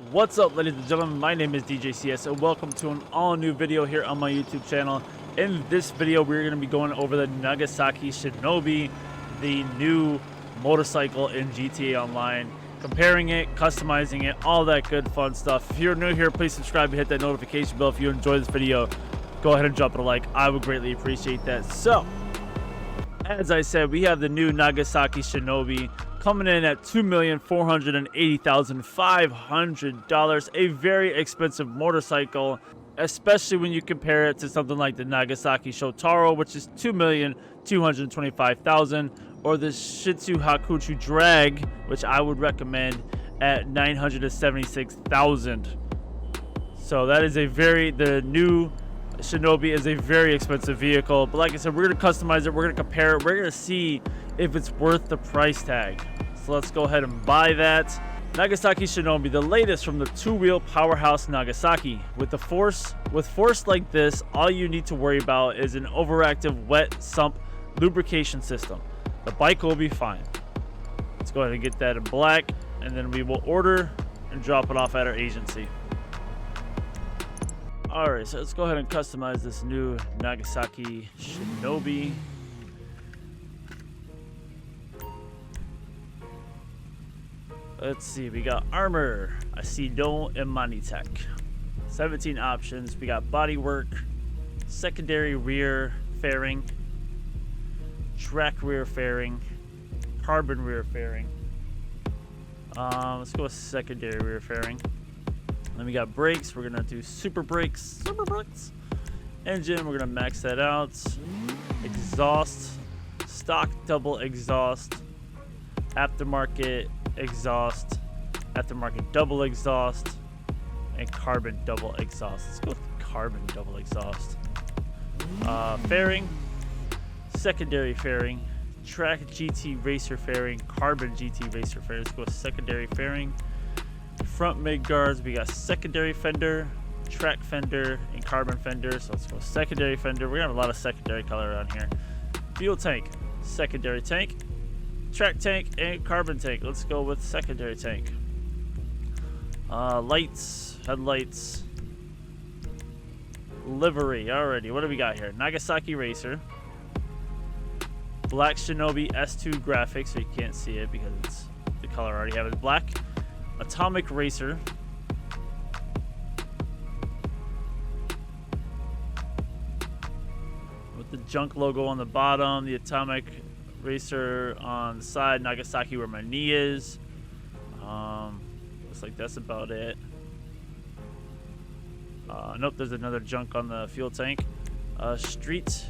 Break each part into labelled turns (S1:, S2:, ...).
S1: What's up, ladies and gentlemen? My name is DJCS and welcome to an all-new video here on my YouTube channel. In this video, we're going to be going over the Nagasaki Shinobi, the new motorcycle in GTA Online, comparing it, customizing it, all that good fun stuff. If you're new here, please subscribe and hit that notification bell. If you enjoy this video, go ahead and drop it a like. I would greatly appreciate that. So, as I said, we have the new Nagasaki Shinobi coming in at $2,480,500, a very expensive motorcycle, especially when you compare it to something like the Nagasaki Shotari, which is $2,225,000, or the Hakuchou Drag, which I would recommend at $976,000. So that is the new Shinobi is a very expensive vehicle, but like I said, we're going to customize it, we're going to compare it, we're going to see if it's worth the price tag. So let's go ahead and buy that. Nagasaki Shinobi, the latest from the two-wheel powerhouse Nagasaki. With force like this, all you need to worry about is an overactive wet sump lubrication system. The bike will be fine. Let's go ahead and get that in black, and then we will order and drop it off at our agency. Alright, so let's go ahead and customize this new Nagasaki Shinobi. Let's see, we got armor, Acido and Manitech. 17 options. We got bodywork, secondary rear fairing, track rear fairing, carbon rear fairing. Let's go with secondary rear fairing. Then we got brakes. We're gonna do super brakes. Engine, we're gonna max that out. Exhaust, stock double exhaust, aftermarket exhaust, aftermarket double exhaust, and carbon double exhaust. Let's go with carbon double exhaust. Fairing, secondary fairing, track GT racer fairing, carbon GT racer fairing. Let's go with secondary fairing. Front mid guards, we got secondary fender, track fender, and carbon fender. So let's go secondary fender. We're gonna have a lot of secondary color around here. Fuel tank, secondary tank, track tank, and carbon tank. Let's go with secondary tank. Lights, headlights, livery. Alrighty, what do we got here? Nagasaki Racer, black Shinobi S2 graphics, so you can't see it because it's the color I already have is black. Atomic Racer, with the junk logo on the bottom, the Atomic Racer on the side, Nagasaki where my knee is. Looks like that's about it. Nope, there's another junk on the fuel tank. Street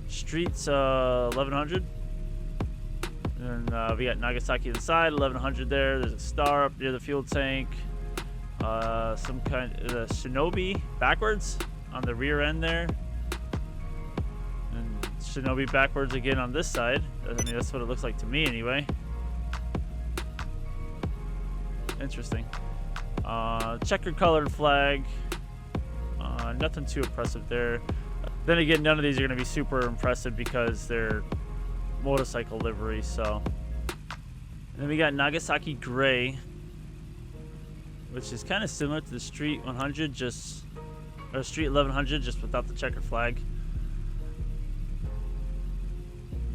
S1: 1100. And we got Nagasaki inside, 1100 there. There's a star up near the fuel tank. Some kind of Shinobi backwards on the rear end there. And Shinobi backwards again on this side. I mean, that's what it looks like to me anyway. Interesting. Checkered colored flag. Nothing too impressive there. Then again, none of these are going to be super impressive because they're motorcycle livery. So, and then we got Nagasaki Gray, which is kind of similar to the Street 100, or Street 1100, just without the checkered flag.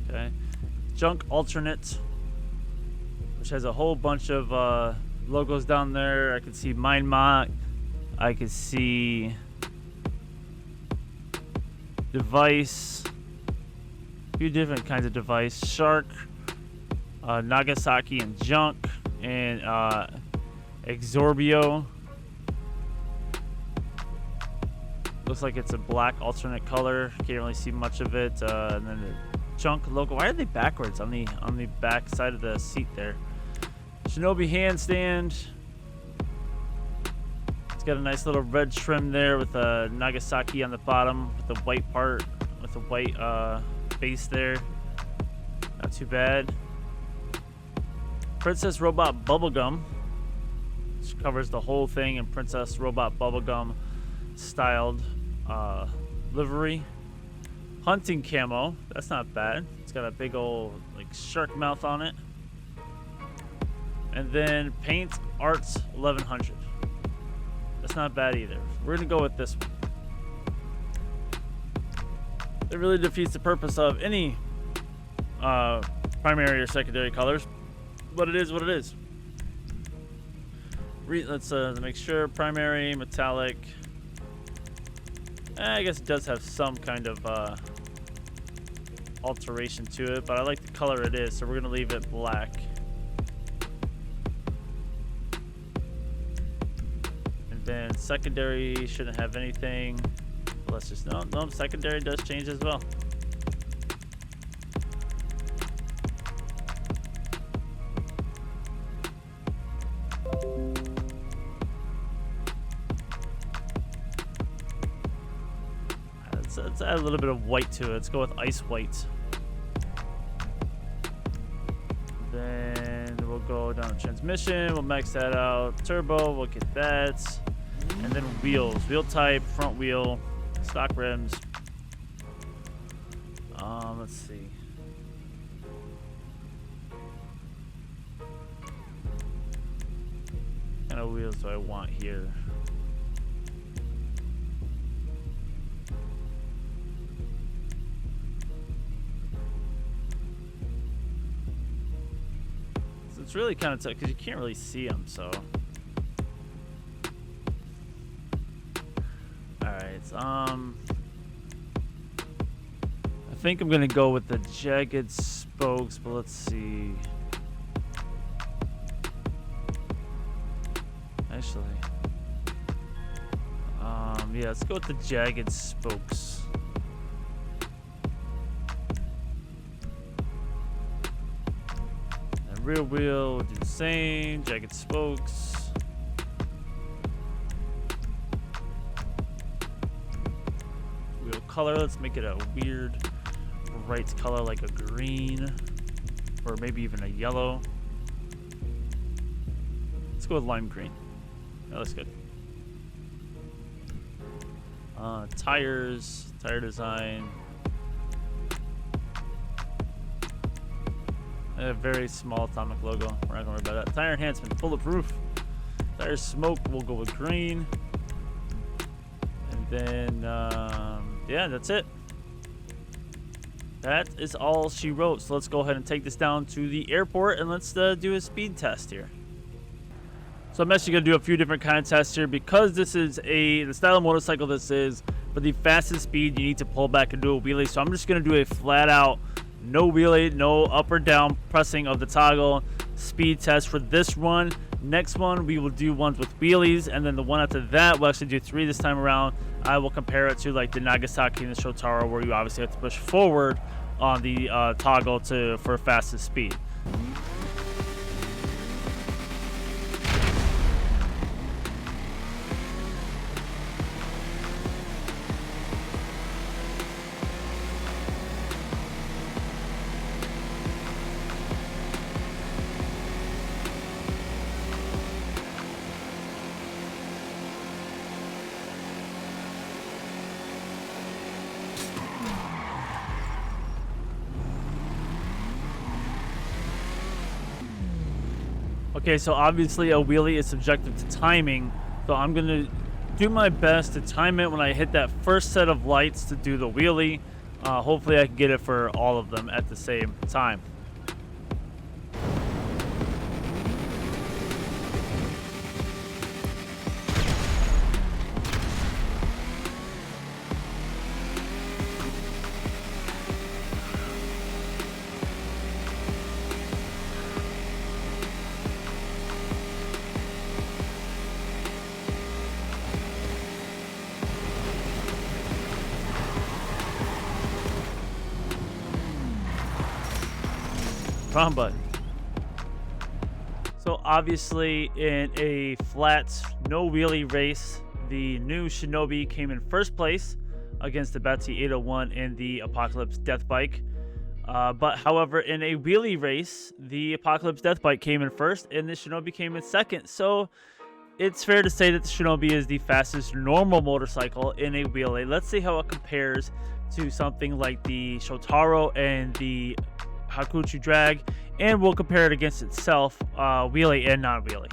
S1: Okay, junk alternate, which has a whole bunch of logos down there. I can see Mindmot, I can see device, a few different kinds of device, Shark, Nagasaki and junk, and Exorbio. Looks like it's a black alternate color. Can't really see much of it. And then the junk logo. Why are they backwards on the back side of the seat there? Shinobi handstand. It's got a nice little red trim there with a Nagasaki on the bottom with the white part, with the white base there. Not too bad. Princess Robot Bubblegum, which covers the whole thing in Princess Robot Bubblegum styled livery. Hunting camo, that's not bad. It's got a big old like shark mouth on it. And then paint arts 1100. That's not bad either. We're gonna go with this one. It really defeats the purpose of any primary or secondary colors, but it is what it is. Let's make sure primary metallic. I guess it does have some kind of alteration to it, but I like the color it is, so we're gonna leave it black. And then secondary shouldn't have anything. Let's just no, secondary does change as well. Let's add a little bit of white to it. Let's go with ice white. Then we'll go down to transmission. We'll max that out. Turbo, we'll get that. And then wheels. Wheel type, front wheel, stock rims. Let's see. What kind of wheels do I want here? It's really kind of tough because you can't really see them, so. Alright, I think I'm gonna go with the jagged spokes, but let's see. Actually, yeah, let's go with the jagged spokes. Rear wheel, we'll do the same, jagged spokes. Wheel color, let's make it a weird bright color like a green, or maybe even a yellow. Let's go with lime green. That looks good. Tires, tire design. A very small atomic logo. We're not gonna worry about that. Tire enhancement, bulletproof. Tire smoke, we'll go with green. And then, yeah, that's it. That is all she wrote. So let's go ahead and take this down to the airport and let's do a speed test here. So I'm actually gonna do a few different kind of tests here because this is the style of motorcycle this is. For the fastest speed, you need to pull back and do a wheelie. So I'm just gonna do a flat out no wheelie, no up or down pressing of the toggle speed test for this run. Next one, we will do ones with wheelies, and then the one after that, we'll actually do 3 this time around. I will compare it to like the Nagasaki and the Shotari, where you obviously have to push forward on the toggle for fastest speed. Okay, so obviously a wheelie is subjective to timing, so I'm going to do my best to time it when I hit that first set of lights to do the wheelie. Hopefully I can get it for all of them at the same time. Wrong button. So obviously in a flat no wheelie race, the new Shinobi came in first place against the Bati 801 and the Apocalypse Deathbike. But however, in a wheelie race, the Apocalypse Deathbike came in first and the Shinobi came in second. So it's fair to say that the Shinobi is the fastest normal motorcycle in a wheelie. Let's see how it compares to something like the Shotaro and the Hakuchou Drag, and we'll compare it against itself, wheelie and non-wheelie.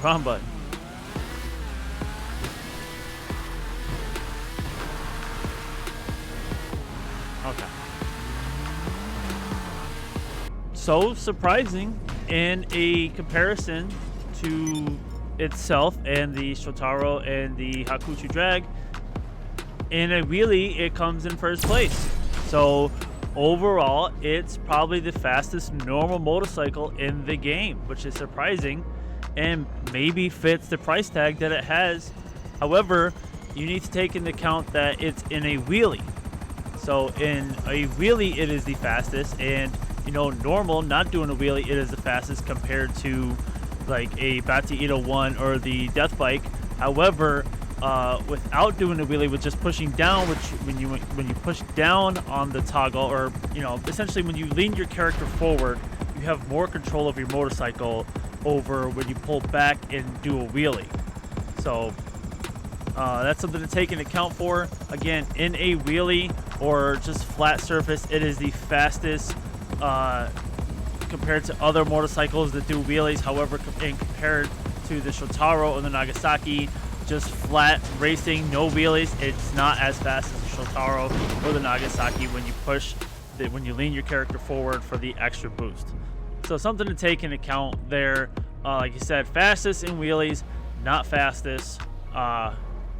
S1: Wrong button. Okay. So surprising in a comparison to itself and the Shotari and the Hakuchou Drag. In a wheelie, it comes in first place. So overall, it's probably the fastest normal motorcycle in the game, which is surprising and maybe fits the price tag that it has. However, you need to take into account that it's in a wheelie. So in a wheelie, it is the fastest, and you know, normal, not doing a wheelie, it is the fastest compared to like a Bati 801 or the Deathbike. However, without doing a wheelie, with just pushing down, which when you push down on the toggle, or you know, essentially when you lean your character forward, you have more control of your motorcycle over when you pull back and do a wheelie. So that's something to take into account for. Again, in a wheelie or just flat surface, it is the fastest compared to other motorcycles that do wheelies. However, compared to the Shotari or the Nagasaki, just flat racing, no wheelies, it's not as fast as the Shotari or the Nagasaki when you push, when you lean your character forward for the extra boost. So something to take into account there. Like you said, fastest in wheelies, not fastest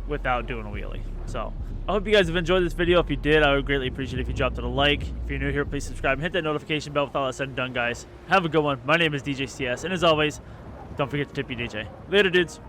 S1: without doing a wheelie. So I hope you guys have enjoyed this video. If you did, I would greatly appreciate it if you dropped it a like. If you're new here, please subscribe and hit that notification bell. With all that said and done, guys, have a good one. My name is DJ CS, and as always, don't forget to tip your DJ. Later, dudes.